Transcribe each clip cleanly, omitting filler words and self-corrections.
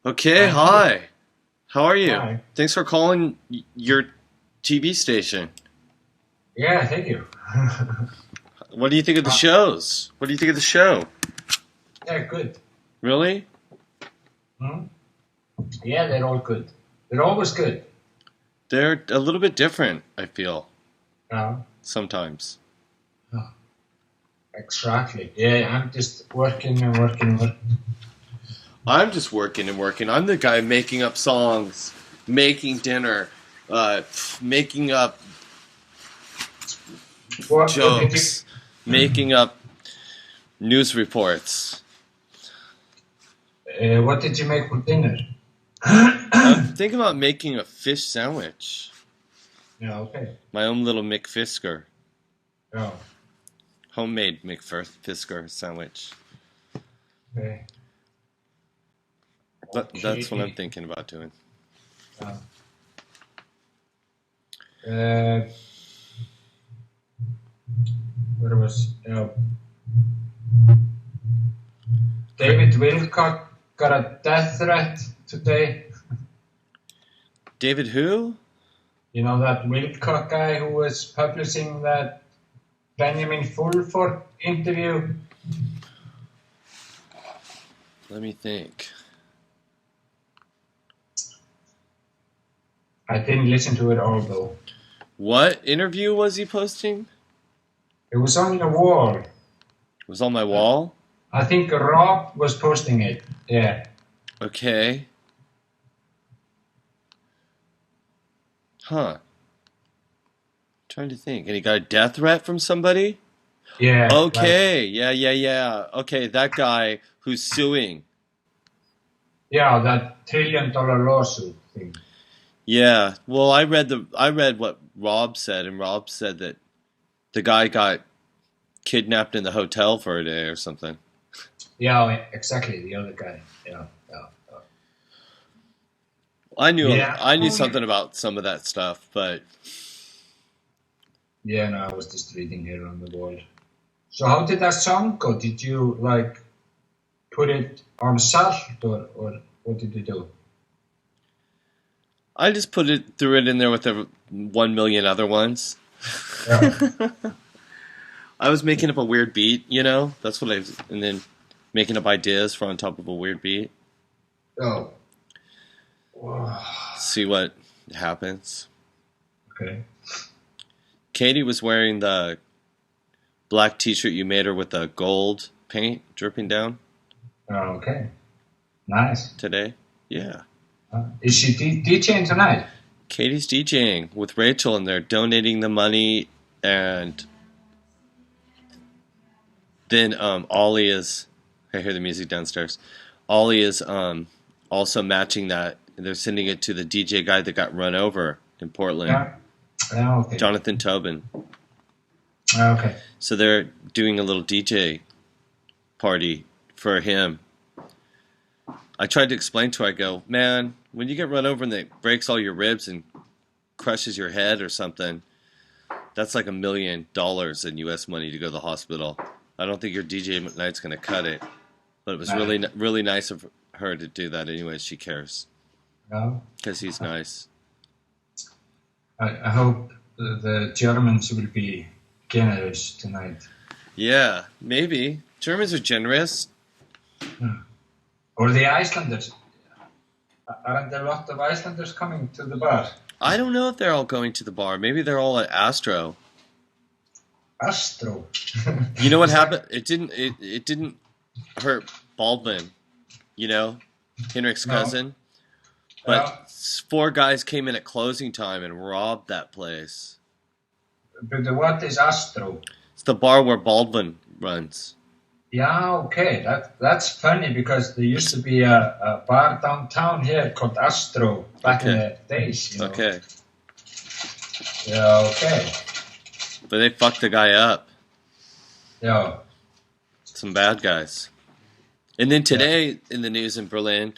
Okay, I'm good. hi. How are you? Hi. Thanks for calling your TV station. Yeah, thank you. What do you think of the Uh, shows? What do you think of the show? yeah, good. Really? Hmm? Yeah, they're all good. They're always good. They're a little bit different, I feel, Uh, sometimes. oh, exactly. Yeah, I'm just working and working and working. I'm just working and working. I'm the guy making up songs, making dinner, uh, making up What did you jokes, making up news reports. What did you make for dinner? I'm thinking about making a fish sandwich. Yeah, okay. My own little McFisker. Yeah, Homemade McFisker sandwich. okay. That's what I'm Okay. thinking about doing. Uh, uh, where was David Wilcock got a death threat today. David who? You know that Wilcock guy who was publishing that Benjamin Fulford interview. Let me think. I didn't listen to it all though. What interview was he posting? It was on the wall. It was on my wall? I think Rob was posting it. Yeah. Okay. Huh. Trying to think. And he got a death threat from somebody? Yeah, like Okay. Yeah. Okay, that guy who's suing. yeah, that $1 trillion lawsuit thing. Yeah. Well, I read what Rob said, and Rob said that the guy got kidnapped in the hotel for a day or something. Yeah, exactly. The other guy. Yeah. Yeah. I knew Oh yeah. something about some of that stuff, but Yeah, no, I was just reading here on the wall. So how did that song go? Did you like put it on salt or what did you do? I just threw it in there with the 1 million other ones. Yeah. I was making up a weird beat, you know. That's what I was, and then making up ideas for on top of a weird beat. Oh. Wow. See what happens. Okay. Katie was wearing the black T-shirt you made her with the gold paint dripping down Okay. Nice. today. Yeah, Is she DJing tonight? Katie's DJing with Rachel, and they're donating the money, and then Ollie is. I hear the music downstairs. Ollie is also matching that. They're sending it to the DJ guy that got run over in Portland, Yeah. Yeah. Okay. Jonathan Tobin. Okay. So they're doing a little DJ party for him. I tried to explain to her, I go, man, when you get run over and it breaks all your ribs and crushes your head or something, that's like $1 million in U.S. money to go to the hospital. I don't think your DJ night's going to cut it. But it was Nice. really nice of her to do that anyways. She cares. No. Because he's nice. I hope the Germans will be generous tonight. Yeah, maybe. Germans are generous. Or the Icelanders. Aren't there a lot of Icelanders coming to the bar? I don't know if they're all going to the bar. Maybe they're all at Astro. Astro. You know what Is that? happened? It didn't hurt Baldwin, you know, Henrik's No. cousin. Yeah. But four guys came in at closing time and robbed that place. But what is Astro? It's the bar where Baldwin runs. Yeah, okay. That's funny because there used to be a bar downtown here called Astro back in Okay. the days, you know. Okay. Yeah, okay. But they fucked the guy up. Yeah. Some bad guys. And then today in the news in Berlin,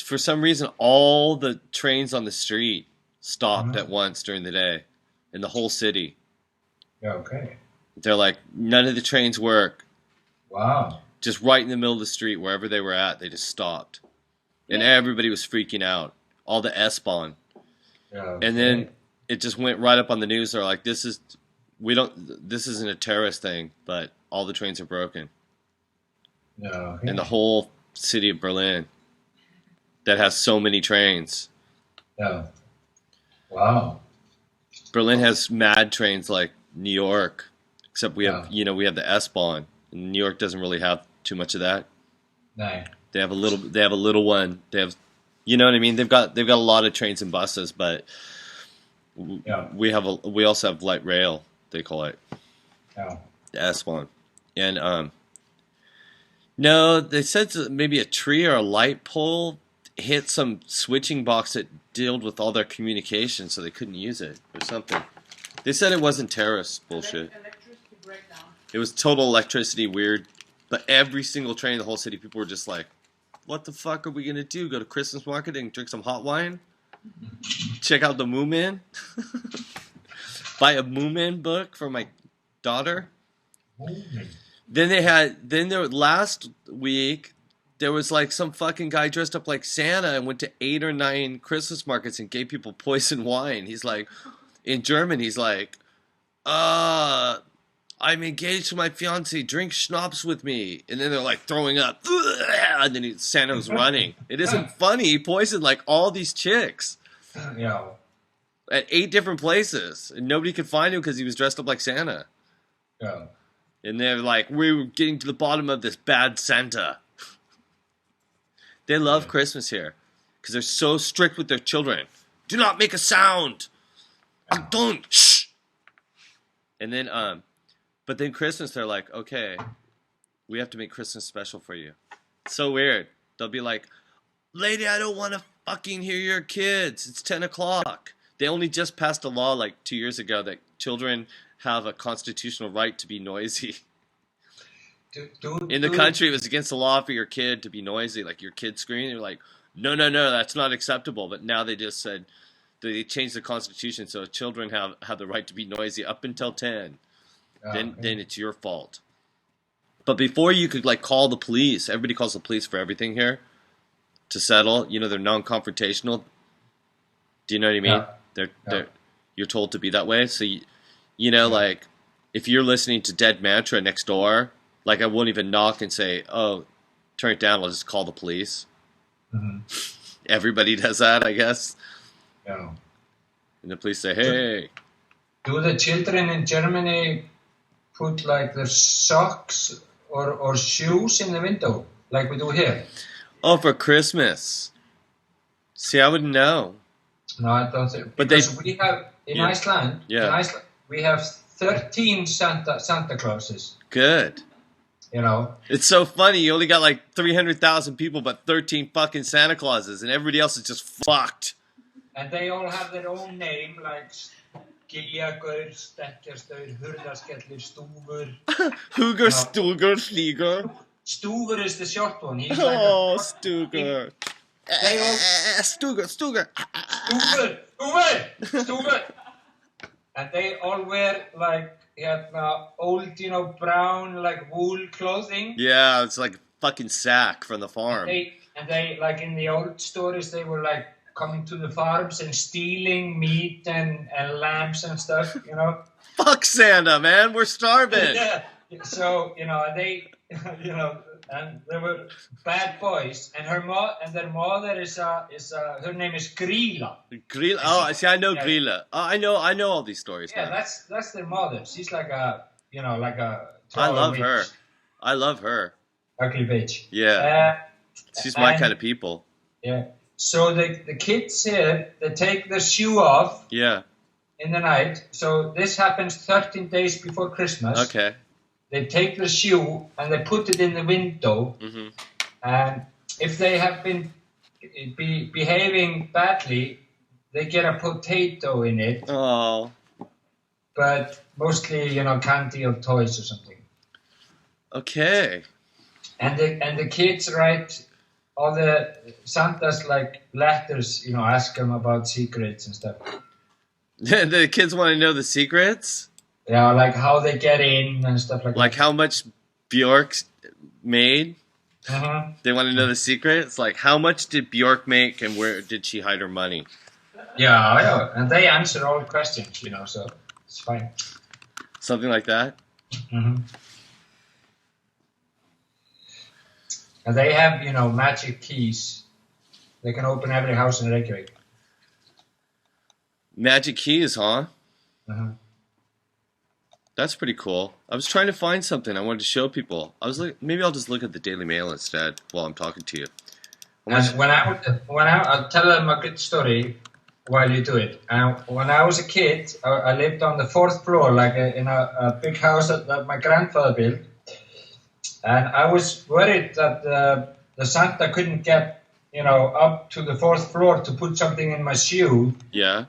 for some reason, all the trains on the street stopped at once during the day in the whole city. Yeah, okay. They're like, none of the trains work. Wow. Just right in the middle of the street, wherever they were at, they just stopped. and everybody was freaking out. All the S-Bahn. Yeah. And then it just went right up on the news. They're like, this isn't a terrorist thing, but all the trains are broken. Yeah. And the whole city of Berlin that has so many trains. Yeah. Wow. Berlin has mad trains like New York, except we have the S-Bahn. And New York doesn't really have too much of that. No. They have a little one. They have, you know what I mean? They've got a lot of trains and buses, but we also have light rail, they call it. Yeah. The S-Bahn. And no, they said maybe a tree or a light pole hit some switching box that dealt with all their communication, so they couldn't use it or something. They said it wasn't terrorist bullshit. Electricity breakdown. It was total electricity weird. But every single train in the whole city, people were just like, what the fuck are we going to do? Go to Christmas market and drink some hot wine? Check out the Moomin? Buy a Moomin book for my daughter? Last week, there was like some fucking guy dressed up like Santa and went to 8 or 9 Christmas markets and gave people poison wine. He's like, in German, he's like, I'm engaged to my fiance. Drink schnapps with me. And then they're like throwing up. And then Santa was running. It isn't funny. He poisoned like all these chicks. Yeah. At 8 different places. And nobody could find him because he was dressed up like Santa. Yeah. And they're like, we're getting to the bottom of this bad Santa. They love Christmas here. Because they're so strict with their children. Do not make a sound. Don't. Shh. And then, but then Christmas, they're like, okay, we have to make Christmas special for you. It's so weird. They'll be like, lady, I don't want to fucking hear your kids. It's 10 o'clock. They only just passed a law like 2 years ago that children have a constitutional right to be noisy. In the country, it was against the law for your kid to be noisy, like your kid screaming. They're like, no, that's not acceptable. But now they just said, they changed the constitution so children have the right to be noisy up until 10. Then it's your fault. But before you could like call the police, everybody calls the police for everything here to settle. You know, they're non-confrontational. Do you know what I mean? They're you're told to be that way. So like if you're listening to Dead Mantra next door, like I won't even knock and say, "Oh, turn it down." I'll just call the police. Mm-hmm. Everybody does that, I guess. Yeah. And the police say, "Hey." Do the children in Germany put like their socks or shoes in the window like we do here? Oh, for Christmas. See, I wouldn't know. No, I don't think. But because we have in Iceland. Yeah. In Iceland, we have 13 Santa Clauses. Good. You know. It's so funny. You only got like 300,000 people, but 13 fucking Santa Clauses, and everybody else is just fucked. And they all have their own name, like Giljagur, Stekkjarstaur, Hurðarskellur, Stúfur. Hugger, Stuger, Flieger. Stúfur is the short one. He's like Stuger. They all... Stuger. Stúfur. And they all wear like old, brown like wool clothing. Yeah, it's like a fucking sack from the farm. And they like in the old stories, they were like coming to the farms and stealing meat and lambs and stuff, Fuck Santa, man, we're starving. Yeah. So, they, and they were bad boys. And their mother is her name is Grilla. Grilla. Oh, see, I know Grilla. Oh, I know all these stories. Yeah, now. That's their mother. She's like a, like a. I love her. I love her. Ugly bitch. Yeah. She's my kind of people. Yeah. So the kids here, they take their shoe off. Yeah. In the night. So this happens 13 days before Christmas. Okay. They take the shoe and they put it in the window. Mm-hmm. And if they have been behaving badly, they get a potato in it. Oh. But mostly, candy or toys or something. Okay. And the kids write all the Santa's like letters, ask them about secrets and stuff. The kids want to know the secrets? Yeah, like how they get in and stuff like that. Like how much Bjork made? They want to know the secret. It's like, how much did Bjork make, and where did she hide her money? Yeah, and they answer all questions, so it's fine. Something like that. And they have, magic keys. They can open every house in Reykjavik. Magic keys, huh? That's pretty cool. I was trying to find something I wanted to show people. I was like, maybe I'll just look at the Daily Mail instead while I'm talking to you. And I'll tell them a good story while you do it. When I was a kid, I lived on the 4th floor, like in a big house that my grandfather built. And I was worried that the Santa couldn't get, up to the 4th floor to put something in my shoe. Yeah.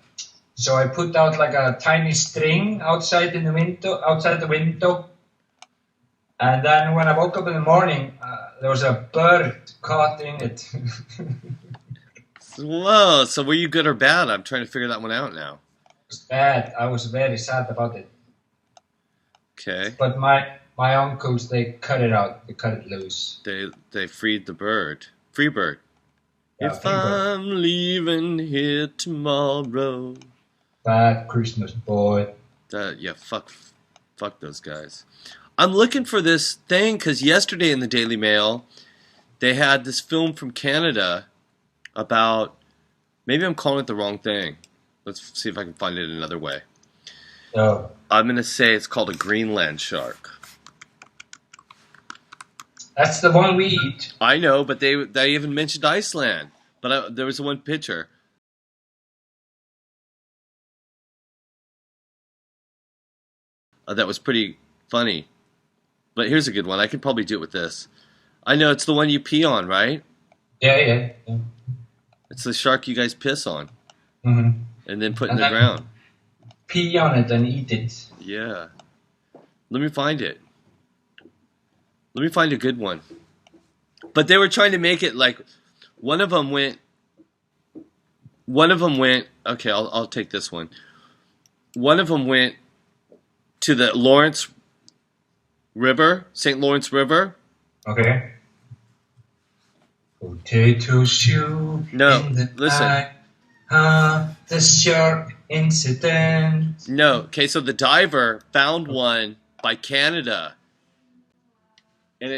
So I put out like a tiny string outside the window. And then when I woke up in the morning, there was a bird caught in it. Whoa, so were you good or bad? I'm trying to figure that one out now. It was bad. I was very sad about it. Okay. But my uncles, they cut it out. They cut it loose. They freed the bird. Free bird. Yeah, if I'm leaving here tomorrow. Bad Christmas, boy. Yeah, fuck those guys. I'm looking for this thing because yesterday in the Daily Mail, they had this film from Canada about, maybe I'm calling it the wrong thing. Let's see if I can find it another way. Oh. I'm going to say it's called a Greenland shark. That's the one we eat. I know, but they even mentioned Iceland. But there was one picture. That was pretty funny. But here's a good one. I could probably do it with this. I know, it's the one you pee on, right? Yeah. It's the shark you guys piss on. Mm-hmm. And then put in the ground. Pee on it and eat it. Yeah. Let me find it. Let me find a good one. But they were trying to make it like, one of them went, okay, I'll take this one. One of them went to the Lawrence River, St. Lawrence River. Okay. Potato shoe. No, in the listen. eye. The shark incident. No, okay, so the diver found one by Canada. And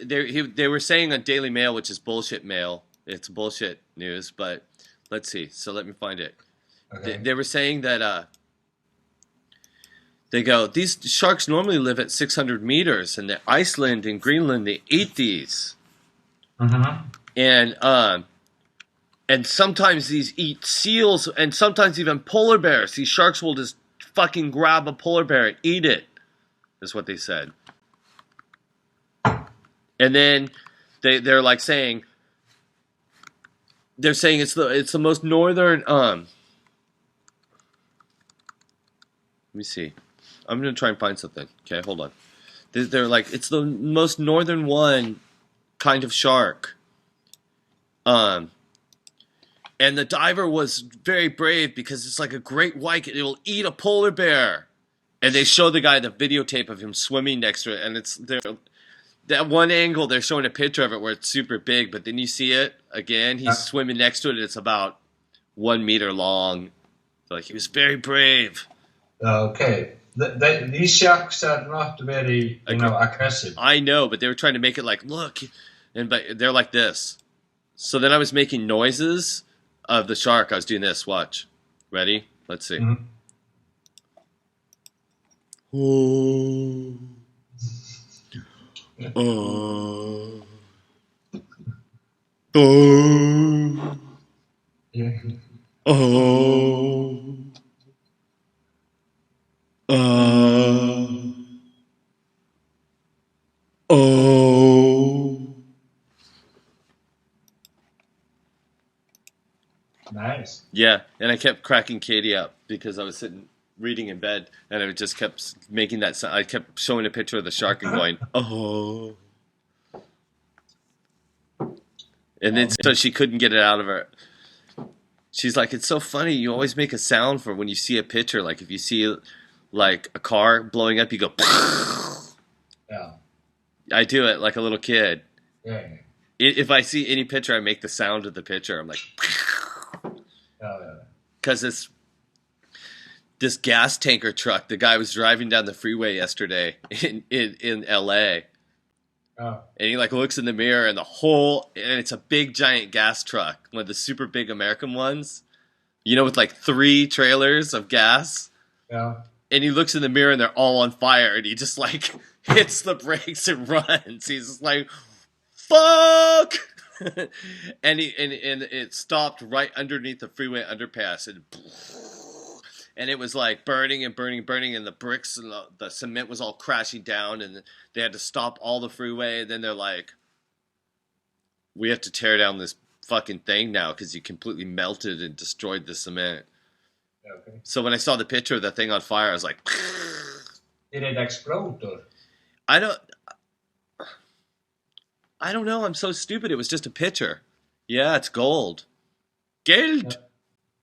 they were saying on Daily Mail, which is bullshit mail. It's bullshit news, but let's see. So let me find it. Okay. They were saying that they go, these sharks normally live at 600 meters, and the Iceland and Greenland, they eat these. And sometimes these eat seals, and sometimes even polar bears. These sharks will just fucking grab a polar bear and eat it, is what they said. And then they're like saying, it's the most northern, let me see. I'm going to try and find something. Okay, hold on. They're like, it's the most northern one kind of shark. And the diver was very brave because it's like a great white. It will eat a polar bear. And they show the guy the videotape of him swimming next to it. And that one angle, they're showing a picture of it where it's super big. But then you see it again. He's swimming next to it. And it's about 1 meter long. Like, he was very brave. Okay. These sharks are not very, aggressive. I know, but they were trying to make it like, look. But they're like this. So then I was making noises of the shark. I was doing this. Watch. Ready? Let's see. Mm-hmm. Oh. Oh. Oh. Yeah. Oh. Oh. Nice. Yeah, and I kept cracking Katie up because I was sitting reading in bed, and I just kept making that sound. I kept showing a picture of the shark and going, oh. And then so she couldn't get it out of her. She's like, it's so funny. You always make a sound for when you see a picture. Like if you see like a car blowing up, you go, yeah. I do it like a little kid. Yeah. If I see any picture, I make the sound of the picture. I'm like, because this gas tanker truck, the guy was driving down the freeway yesterday in LA. Oh. And he like looks in the mirror and it's a big giant gas truck, one of the super big American ones, with like 3 trailers of gas. Yeah. And he looks in the mirror and they're all on fire and he just like hits the brakes and runs. He's just like, fuck! and it stopped right underneath the freeway underpass and it was like burning and burning, and the bricks and the cement was all crashing down, and they had to stop all the freeway. And then they're like, we have to tear down this fucking thing now because you completely melted and destroyed the cement. Okay. So when I saw the picture of the thing on fire, I was like, did it explode or? I don't know. I'm so stupid. It was just a picture. Yeah, it's gold. Geld.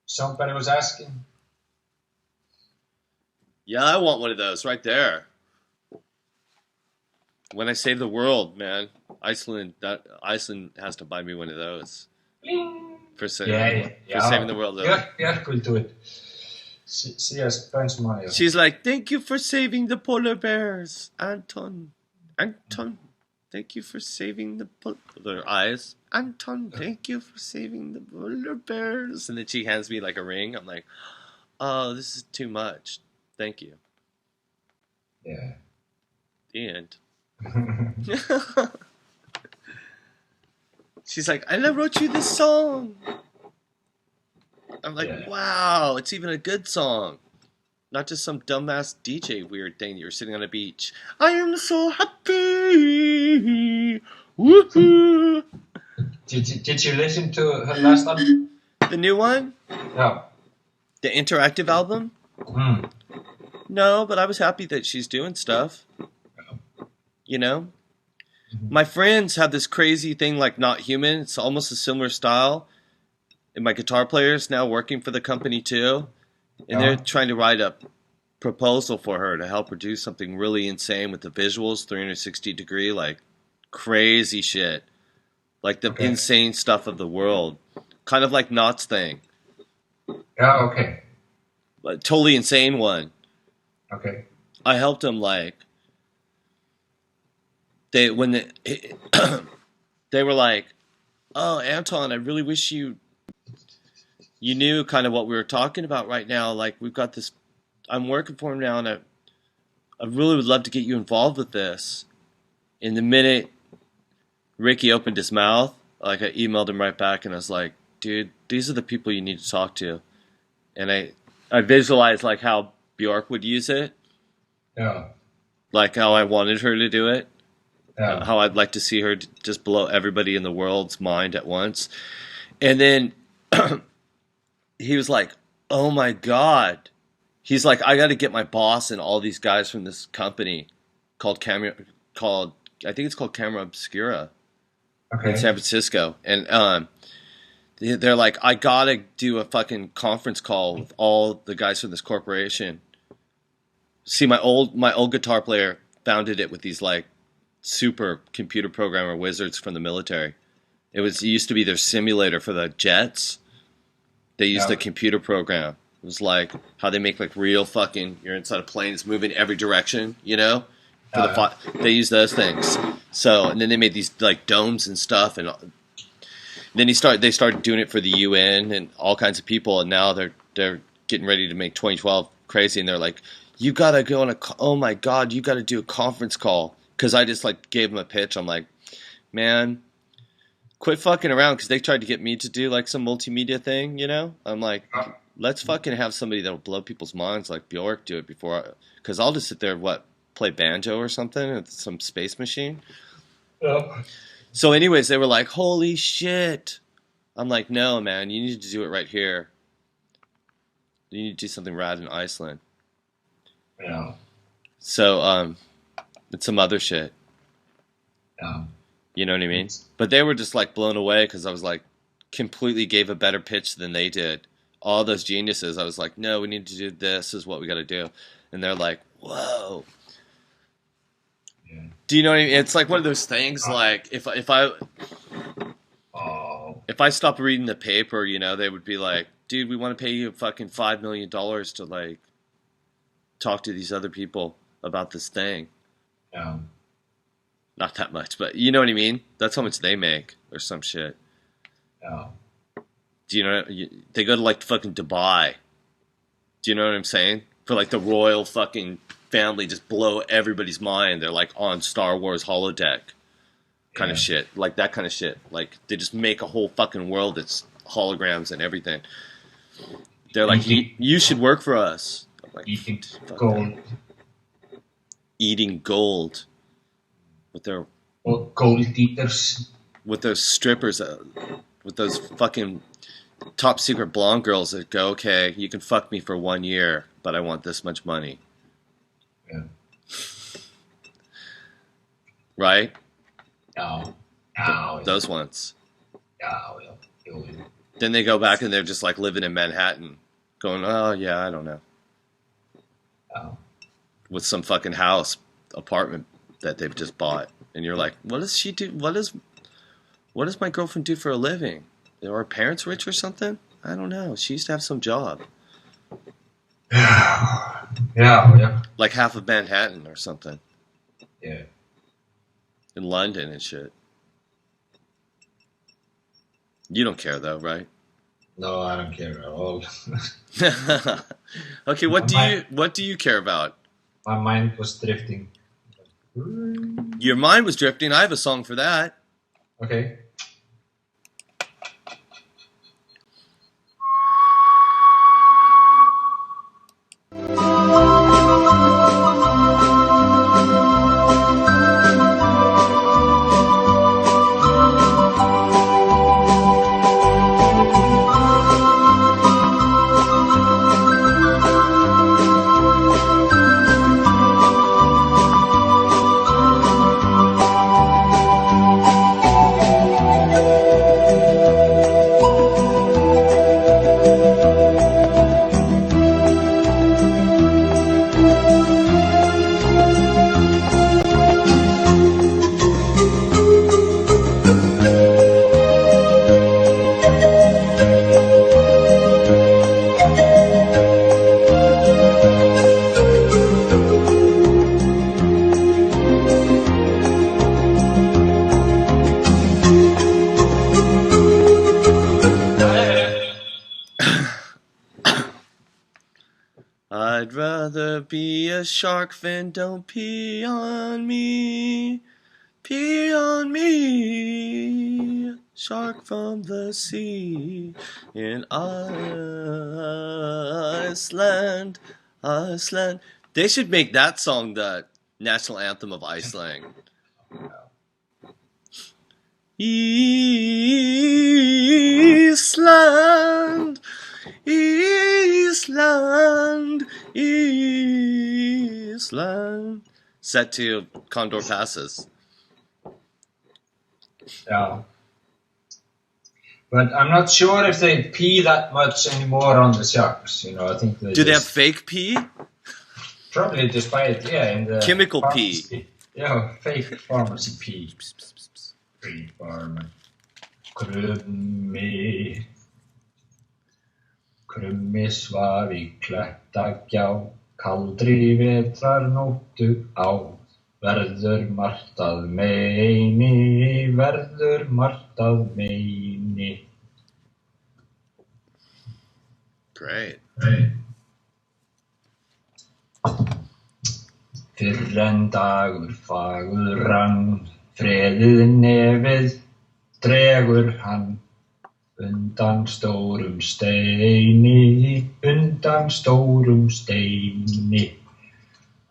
Somebody was asking. Yeah, I want one of those right there. When I save the world, man, Iceland has to buy me one of those. Bling. For saving the world. Yeah, we'll do it. See us spend some money. She's like, thank you for saving the polar bears, Anton. Thank you for saving their eyes. Anton, thank you for saving the polar bears. And then she hands me like a ring. I'm like, oh, this is too much. Thank you. Yeah. The end. She's like, and I wrote you this song. I'm like, wow, it's even a good song. Not just some dumbass DJ weird thing that you're sitting on a beach. I am so happy. Woohoo. Did you listen to her last album? The new one? No. The interactive album? Mm. No, but I was happy that she's doing stuff. My friends have this crazy thing like Not Human. It's almost a similar style. And my guitar player is now working for the company too. And they're trying to write a proposal for her to help her do something really insane with the visuals, 360 degree, like crazy shit. Like the insane stuff of the world. Kind of like Knott's thing. Yeah, okay. But totally insane one. Okay. I helped them like they were like, oh, Anton, I really wish you knew kind of what we were talking about right now. Like we've got this, I'm working for him now, and I really would love to get you involved with this. In the minute Ricky opened his mouth, like I emailed him right back and I was like, dude, these are the people you need to talk to. And I visualized like how Bjork would use it. Yeah. Like how I wanted her to do it. Yeah. How I'd like to see her just blow everybody in the world's mind at once. And then he was like, oh my God. He's like, I got to get my boss and all these guys from this company called I think it's called Camera Obscura in San Francisco. And they're like, I got to do a fucking conference call with all the guys from this corporation. See, my old guitar player founded it with these like super computer programmer wizards from the military. It used to be their simulator for the jets. They used the computer program. It was like how they make like real fucking, you're inside a plane, it's moving every direction, they use those things. So, and then they made these like domes and stuff, and then they started doing it for the UN and all kinds of people, and now they're getting ready to make 2012 crazy, and they're like, you gotta go oh my God, you gotta do a conference call. Because I just like gave them a pitch. I'm like, man, quit fucking around, because they tried to get me to do like some multimedia thing, I'm like, let's fucking have somebody that'll blow people's minds like Bjork do it before, because I'll just sit there, play banjo or something at some space machine. Yeah. So anyways, they were like, holy shit. I'm like, no, man, you need to do it right here. You need to do something rad in Iceland. Yeah. So, it's some other shit. Yeah. You know what I mean? But they were just like blown away, because I was like, completely gave a better pitch than they did. All those geniuses, I was like, no, we need to do this, is what we got to do. And they're like, whoa. Yeah. Do you know what I mean? It's like one of those things. Like if I stopped reading the paper, you know, they would be like, "Dude, we want to pay you fucking $5 million to like talk to these other people about this thing." Yeah. Not that much, but you know what I mean. That's how much they make or some shit. Yeah. Do you know? They go to like fucking Dubai. Do you know what I'm saying? For like the royal fucking family, just blow everybody's mind. They're like on Star Wars holodeck kind of shit, like that kind of shit. Like they just make a whole fucking world that's holograms and everything. They're like, you should work for us. I'm like, eating gold. Eating gold with their gold eaters. With those strippers, with those fucking top secret blonde girls that go, okay, you can fuck me for 1 year, but I want this much money. Yeah. Right? Those ones. Yeah. Then they go back and they're just like living in Manhattan, going, oh yeah, I don't know. With some fucking house, apartment that they've just bought. And you're like, what does she do? What does my girlfriend do for a living? Are her parents rich or something? I don't know. She used to have some job. Yeah. Like half of Manhattan or something. Yeah. In London and shit. You don't care though, right? No, I don't care at all. Okay, what do you care about? My mind was drifting. Your mind was drifting. I have a song for that. Okay. I'd rather be a shark fin, don't pee on me. Pee on me. Shark from the sea in Iceland. Iceland. They should make that song the national anthem of Iceland. Iceland. Iceland, Iceland. Set to Condor Passes. Yeah. But I'm not sure if they pee that much anymore on the sharks. You know, I think they they have fake pee? Probably despite, in the chemical pharmacy. pee. Yeah, fake pharmacy pee. Free farmer. Krummi svaf í klettagjá, kaldri vetrarnóttu á. Verður margt að meini. Great. Fyrr en dagur fagurann, freðið nefið dregur hann. Undan stórum steini.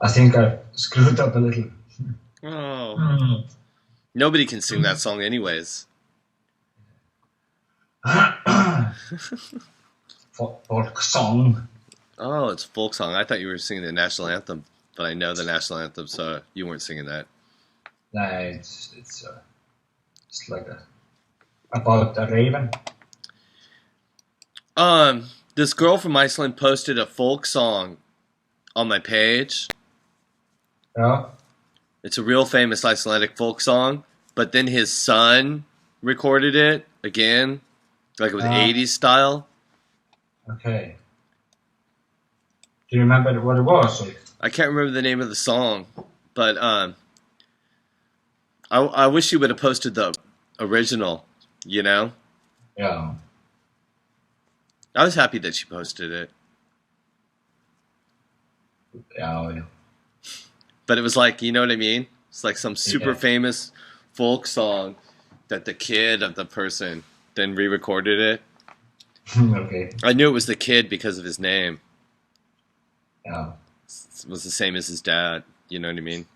I think I screwed up a little. Oh. Nobody can sing that song anyways. Folk song. Oh, it's folk song. I thought you were singing the national anthem, but I know the national anthem, so you weren't singing that. No, it's like about a raven. This girl from Iceland posted a folk song on my page. Yeah. It's a real famous Icelandic folk song. But then his son recorded it again, like it was 80s style. Okay. Do you remember what it was? I can't remember the name of the song, but I wish you would have posted the original, you know? Yeah. I was happy that she posted it. Yeah. But it was like, you know what I mean? It's like some super famous folk song that the kid of the person then re-recorded it. Okay. I knew it was the kid because of his name. Yeah. It was the same as his dad, you know what I mean?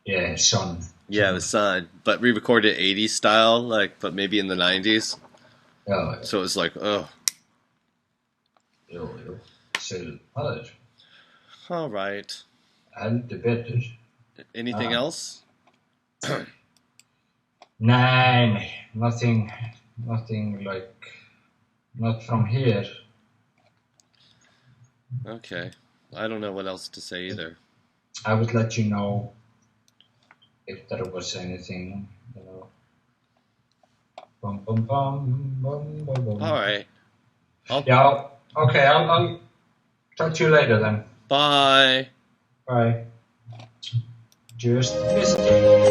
Yeah, son. Yeah, the son. But re-recorded 80s style, like, but maybe in the 90s. Yeah. So it was like, oh. Jo. Så, vad All right. Heldur betur. Anything else? Nej, nothing like, not from here. Okay. I don't know what else to say either. I would let you know if there was anything, you know. Bum, bum, bum, bum, bum, bum. All right. Yeah, okay, I'll talk to you later then. Bye. Bye. Just visiting.